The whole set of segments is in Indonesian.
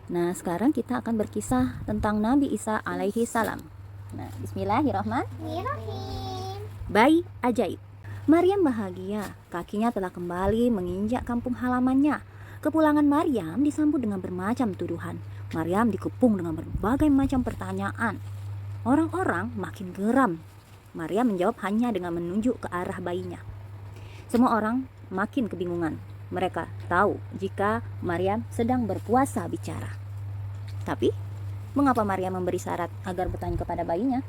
Nah, sekarang kita akan berkisah tentang Nabi Isa alaihi salam. Nah, bismillahirrahmanirrahim. Bayi ajaib. Maryam bahagia, kakinya telah kembali menginjak kampung halamannya. Kepulangan Maryam disambut dengan bermacam tuduhan. Maryam dikepung dengan berbagai macam pertanyaan. Orang-orang makin geram. Maryam menjawab hanya dengan menunjuk ke arah bayinya. Semua orang makin kebingungan. Mereka tahu jika Maryam sedang berpuasa bicara. Tapi, mengapa Maryam memberi syarat agar bertanya kepada bayinya?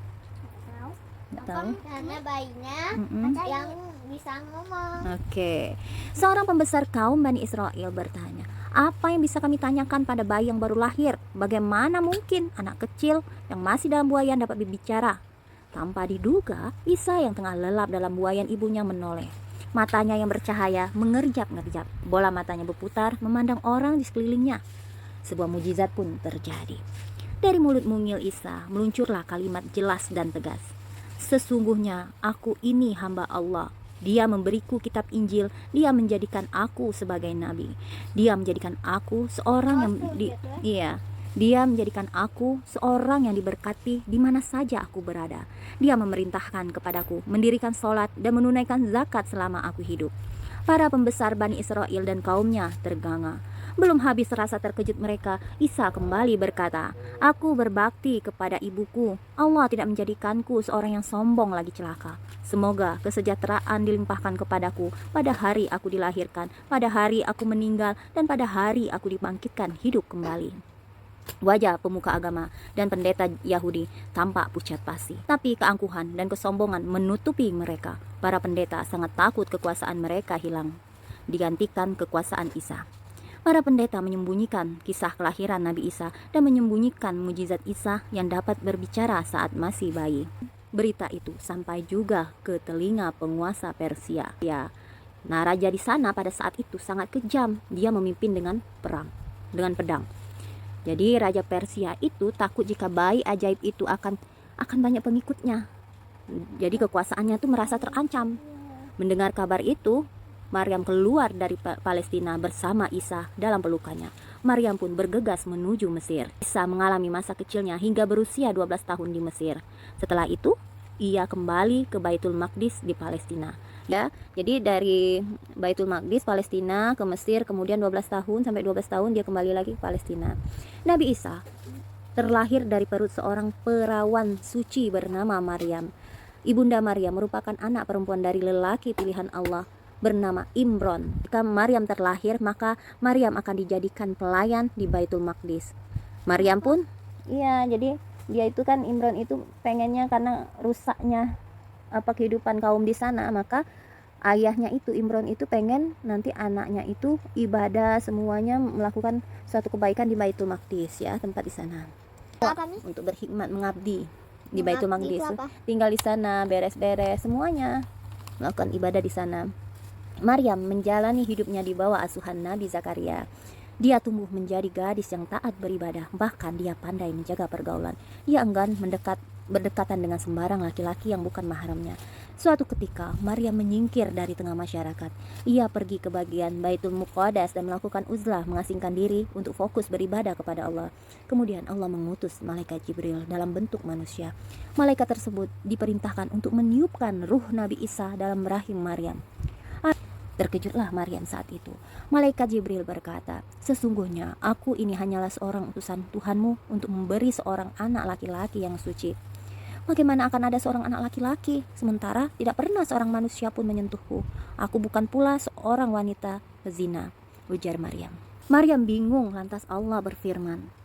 Nggak tahu. Karena bayinya yang bisa ngomong. Oke. Seorang pembesar kaum Bani Israel bertanya, apa yang bisa kami tanyakan pada bayi yang baru lahir? Bagaimana mungkin anak kecil yang masih dalam buayan dapat berbicara? Tanpa diduga, Isa yang tengah lelap dalam buayan ibunya menoleh. Matanya yang bercahaya mengerjap-ngerjap. Bola matanya berputar memandang orang di sekelilingnya. Sebuah mujizat pun terjadi. Dari mulut mungil Isa meluncurlah kalimat jelas dan tegas. Sesungguhnya aku ini hamba Allah. Dia memberiku kitab Injil. Dia menjadikan aku sebagai nabi. Dia menjadikan aku seorang yang Dia menjadikan aku seorang yang diberkati di mana saja aku berada. Dia memerintahkan kepadaku mendirikan sholat dan menunaikan zakat selama aku hidup. Para pembesar Bani Israel dan kaumnya terganga. Belum habis rasa terkejut mereka, Isa kembali berkata, aku berbakti kepada ibuku. Allah tidak menjadikanku seorang yang sombong lagi celaka. Semoga kesejahteraan dilimpahkan kepadaku pada hari aku dilahirkan, pada hari aku meninggal, dan pada hari aku dibangkitkan hidup kembali. Wajah pemuka agama dan pendeta Yahudi tampak pucat pasi, tapi keangkuhan dan kesombongan menutupi mereka. Para pendeta sangat takut kekuasaan mereka hilang, digantikan kekuasaan Isa. Para pendeta menyembunyikan kisah kelahiran Nabi Isa dan menyembunyikan mujizat Isa yang dapat berbicara saat masih bayi. Berita itu sampai juga ke telinga penguasa Persia. Nah, raja di sana pada saat itu sangat kejam. Dia memimpin dengan pedang. Jadi raja Persia itu takut jika bayi ajaib itu akan banyak pengikutnya. Jadi kekuasaannya tuh merasa terancam. Mendengar kabar itu, Maryam keluar dari Palestina bersama Isa dalam pelukannya. Maryam pun bergegas menuju Mesir. Isa mengalami masa kecilnya hingga berusia 12 tahun di Mesir. Setelah itu, ia kembali ke Baitul Maqdis di Palestina. Ya, jadi dari Baitul Maqdis Palestina ke Mesir, kemudian 12 tahun sampai 12 tahun dia kembali lagi ke Palestina. Nabi Isa terlahir dari perut seorang perawan suci bernama Maryam. Ibunda Maryam merupakan anak perempuan dari lelaki pilihan Allah bernama Imron. Jika Maryam terlahir, maka Maryam akan dijadikan pelayan di Baitul Maqdis. Maryam pun, jadi dia itu kan Imron itu pengennya karena rusaknya kehidupan kaum di sana, maka ayahnya itu Imron itu pengen nanti anaknya itu ibadah semuanya melakukan suatu kebaikan di Baitul Maqdis, ya, tempat di sana. Untuk berkhidmat mengabdi di Baitul Maqdis, tinggal di sana, beres-beres semuanya, melakukan ibadah di sana. Maryam menjalani hidupnya di bawah asuhan Nabi Zakaria. Dia tumbuh menjadi gadis yang taat beribadah, bahkan dia pandai menjaga pergaulan. Dia enggan berdekatan dengan sembarang laki-laki yang bukan mahramnya. Suatu ketika, Maryam menyingkir dari tengah masyarakat. Ia pergi ke bagian Baitul Muqaddas dan melakukan uzlah, mengasingkan diri untuk fokus beribadah kepada Allah. Kemudian Allah mengutus malaikat Jibril dalam bentuk manusia. Malaikat tersebut diperintahkan untuk meniupkan ruh Nabi Isa dalam rahim Maryam. Terkejutlah Maryam saat itu. Malaikat Jibril berkata, sesungguhnya aku ini hanyalah seorang utusan Tuhanmu untuk memberi seorang anak laki-laki yang suci. Bagaimana akan ada seorang anak laki-laki, sementara tidak pernah seorang manusia pun menyentuhku? Aku bukan pula seorang wanita pezina, ujar Maryam. Maryam bingung, lantas Allah berfirman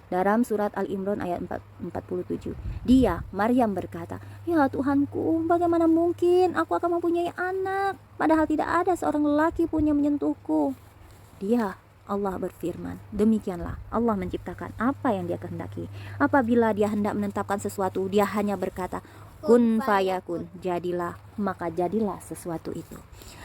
dalam surat Al-Imran ayat 47. Dia, Maryam berkata, ya Tuhanku, bagaimana mungkin aku akan mempunyai anak, padahal tidak ada seorang lelaki pun yang menyentuhku. Dia, Allah berfirman, demikianlah Allah menciptakan apa yang dia kehendaki. Apabila dia hendak menetapkan sesuatu, dia hanya berkata, kun fayakun, jadilah, maka jadilah sesuatu itu.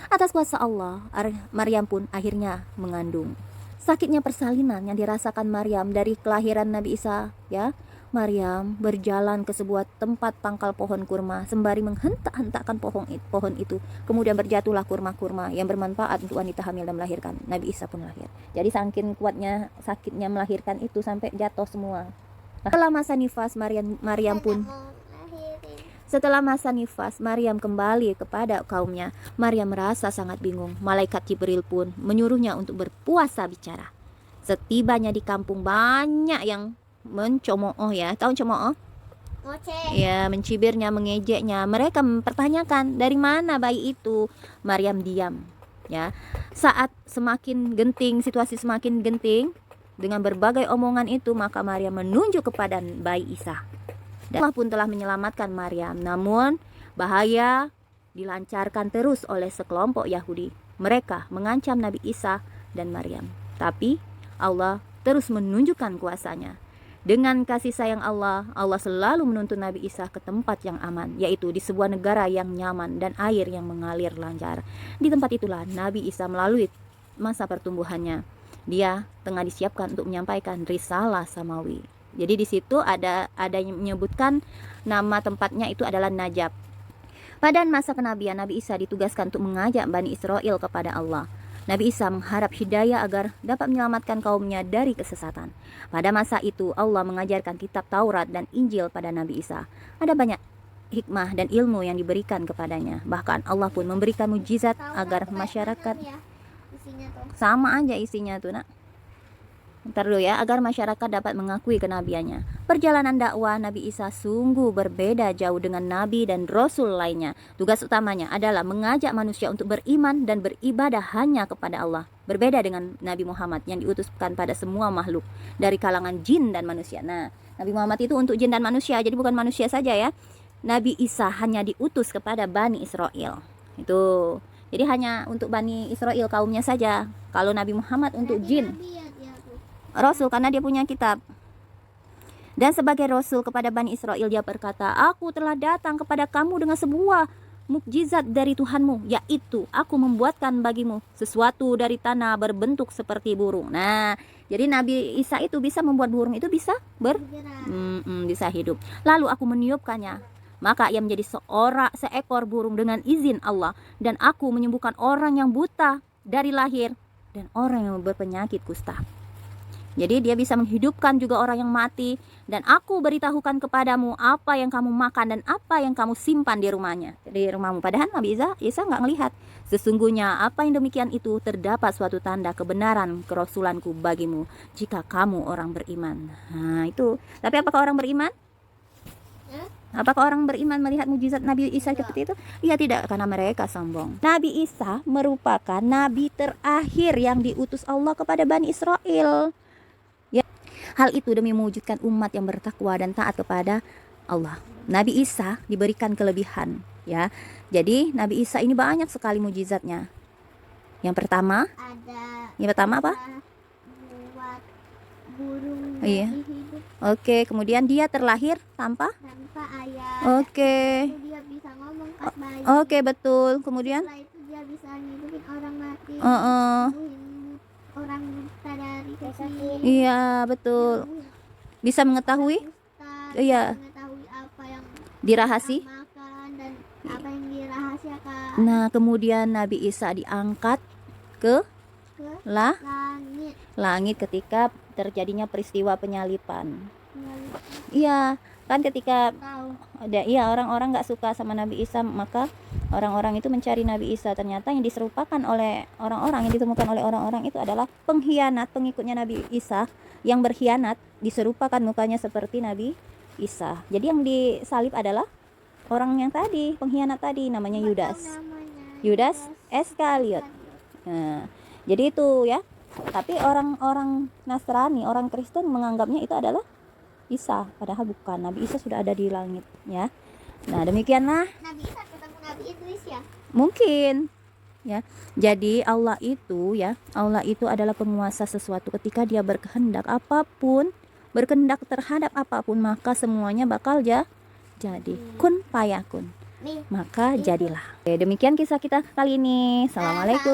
Atas kuasa Allah, Maryam pun akhirnya mengandung. Sakitnya persalinan yang dirasakan Maryam dari kelahiran Nabi Isa, ya, Maryam berjalan ke sebuah tempat pangkal pohon kurma sembari menghentak-hentakkan pohon itu. Kemudian berjatuhlah kurma-kurma yang bermanfaat untuk wanita hamil dan melahirkan. Nabi Isa pun lahir. Jadi saking kuatnya sakitnya melahirkan itu sampai jatuh semua. Setelah masa nifas, Maryam kembali kepada kaumnya. Maryam merasa sangat bingung. Malaikat Jibril pun menyuruhnya untuk berpuasa bicara. Setibanya di kampung, banyak yang mencemooh, ya, tahu cemooh? Ya, mencibirnya, mengejeknya. Mereka mempertanyakan dari mana bayi itu. Maryam diam, ya. Saat semakin genting, situasi semakin genting dengan berbagai omongan itu, maka Maryam menunjuk kepada bayi Isa. Dan Allah pun telah menyelamatkan Maryam. Namun bahaya dilancarkan terus oleh sekelompok Yahudi. Mereka mengancam Nabi Isa dan Maryam. Tapi Allah terus menunjukkan kuasanya. Dengan kasih sayang Allah, Allah selalu menuntun Nabi Isa ke tempat yang aman, yaitu di sebuah negara yang nyaman dan air yang mengalir lancar. Di tempat itulah Nabi Isa melalui masa pertumbuhannya. Dia tengah disiapkan untuk menyampaikan risalah samawi. Jadi di situ ada yang menyebutkan nama tempatnya itu adalah Najab. Pada masa kenabian, Nabi Isa ditugaskan untuk mengajak Bani Israel kepada Allah. Nabi Isa mengharap hidayah agar dapat menyelamatkan kaumnya dari kesesatan. Pada masa itu Allah mengajarkan kitab Taurat dan Injil pada Nabi Isa. Ada banyak hikmah dan ilmu yang diberikan kepadanya. Bahkan Allah pun memberikan mujizat agar masyarakat sama aja isinya tuh, nak. Ntar dulu ya, agar masyarakat dapat mengakui kenabiannya. Perjalanan dakwah Nabi Isa sungguh berbeda jauh dengan nabi dan rasul lainnya. Tugas utamanya adalah mengajak manusia untuk beriman dan beribadah hanya kepada Allah. Berbeda dengan Nabi Muhammad yang diutuskan pada semua makhluk dari kalangan jin dan manusia. Nah, Nabi Muhammad itu untuk jin dan manusia, jadi bukan manusia saja ya. Nabi Isa hanya diutus kepada Bani Israel. Itu. Jadi hanya untuk Bani Israel kaumnya saja. Kalau Nabi Muhammad untuk jin. Rasul karena dia punya kitab. Dan sebagai rasul kepada Bani Israel dia berkata, aku telah datang kepada kamu dengan sebuah mukjizat dari Tuhanmu, yaitu aku membuatkan bagimu sesuatu dari tanah berbentuk seperti burung. Nah, jadi Nabi Isa itu bisa membuat burung itu bisa bisa hidup. Lalu aku meniupkannya, maka ia menjadi seekor burung dengan izin Allah, dan aku menyembuhkan orang yang buta dari lahir dan orang yang berpenyakit kusta. Jadi dia bisa menghidupkan juga orang yang mati. Dan aku beritahukan kepadamu apa yang kamu makan dan apa yang kamu simpan di rumahmu. Padahal Nabi Isa nggak melihat. Sesungguhnya apa yang demikian itu terdapat suatu tanda kebenaran kerasulanku bagimu jika kamu orang beriman. Nah itu. Tapi apakah orang beriman? Apakah orang beriman melihat mujizat Nabi Isa seperti itu? Ya tidak, karena mereka sombong. Nabi Isa merupakan nabi terakhir yang diutus Allah kepada Bani Israel. Hal itu demi mewujudkan umat yang bertakwa dan taat kepada Allah. Nabi Isa diberikan kelebihan, ya. Jadi Nabi Isa ini banyak sekali mujizatnya. Yang pertama apa? Buat burung iya. hidup. Oke, kemudian dia terlahir tanpa ayah. Oke. Dia bisa ngomong pas bayi. Oke, betul. Kemudian setelah itu dia bisa ngidupin orang mati. Orang buta dari kecil. Iya, betul. Bisa mengetahui? Iya. Mengetahui apa yang dirahasi makan dan apa yang dirahasiakan. Nah, kemudian Nabi Isa diangkat ke langit ketika terjadinya peristiwa penyalipan. Iya, kan ketika orang-orang nggak suka sama Nabi Isa, maka orang-orang itu mencari Nabi Isa. Ternyata yang diserupakan oleh orang-orang, yang ditemukan oleh orang-orang itu adalah pengkhianat, pengikutnya Nabi Isa yang berkhianat, diserupakan mukanya seperti Nabi Isa. Jadi yang disalib adalah orang yang tadi, pengkhianat tadi, namanya Yudas Iskariot. Nah, jadi itu ya. Tapi orang-orang Nasrani, orang Kristen menganggapnya itu adalah Isa, padahal bukan. Nabi Isa sudah ada di langit, ya. Nah, demikianlah. Nabi Isa ketemu Nabi Idris ya? Mungkin, ya. Jadi Allah itu adalah penguasa sesuatu. Ketika dia berkehendak terhadap apapun, maka semuanya bakal jadi. Kun fayakun. Maka jadilah. Oke, demikian kisah kita kali ini. Assalamualaikum.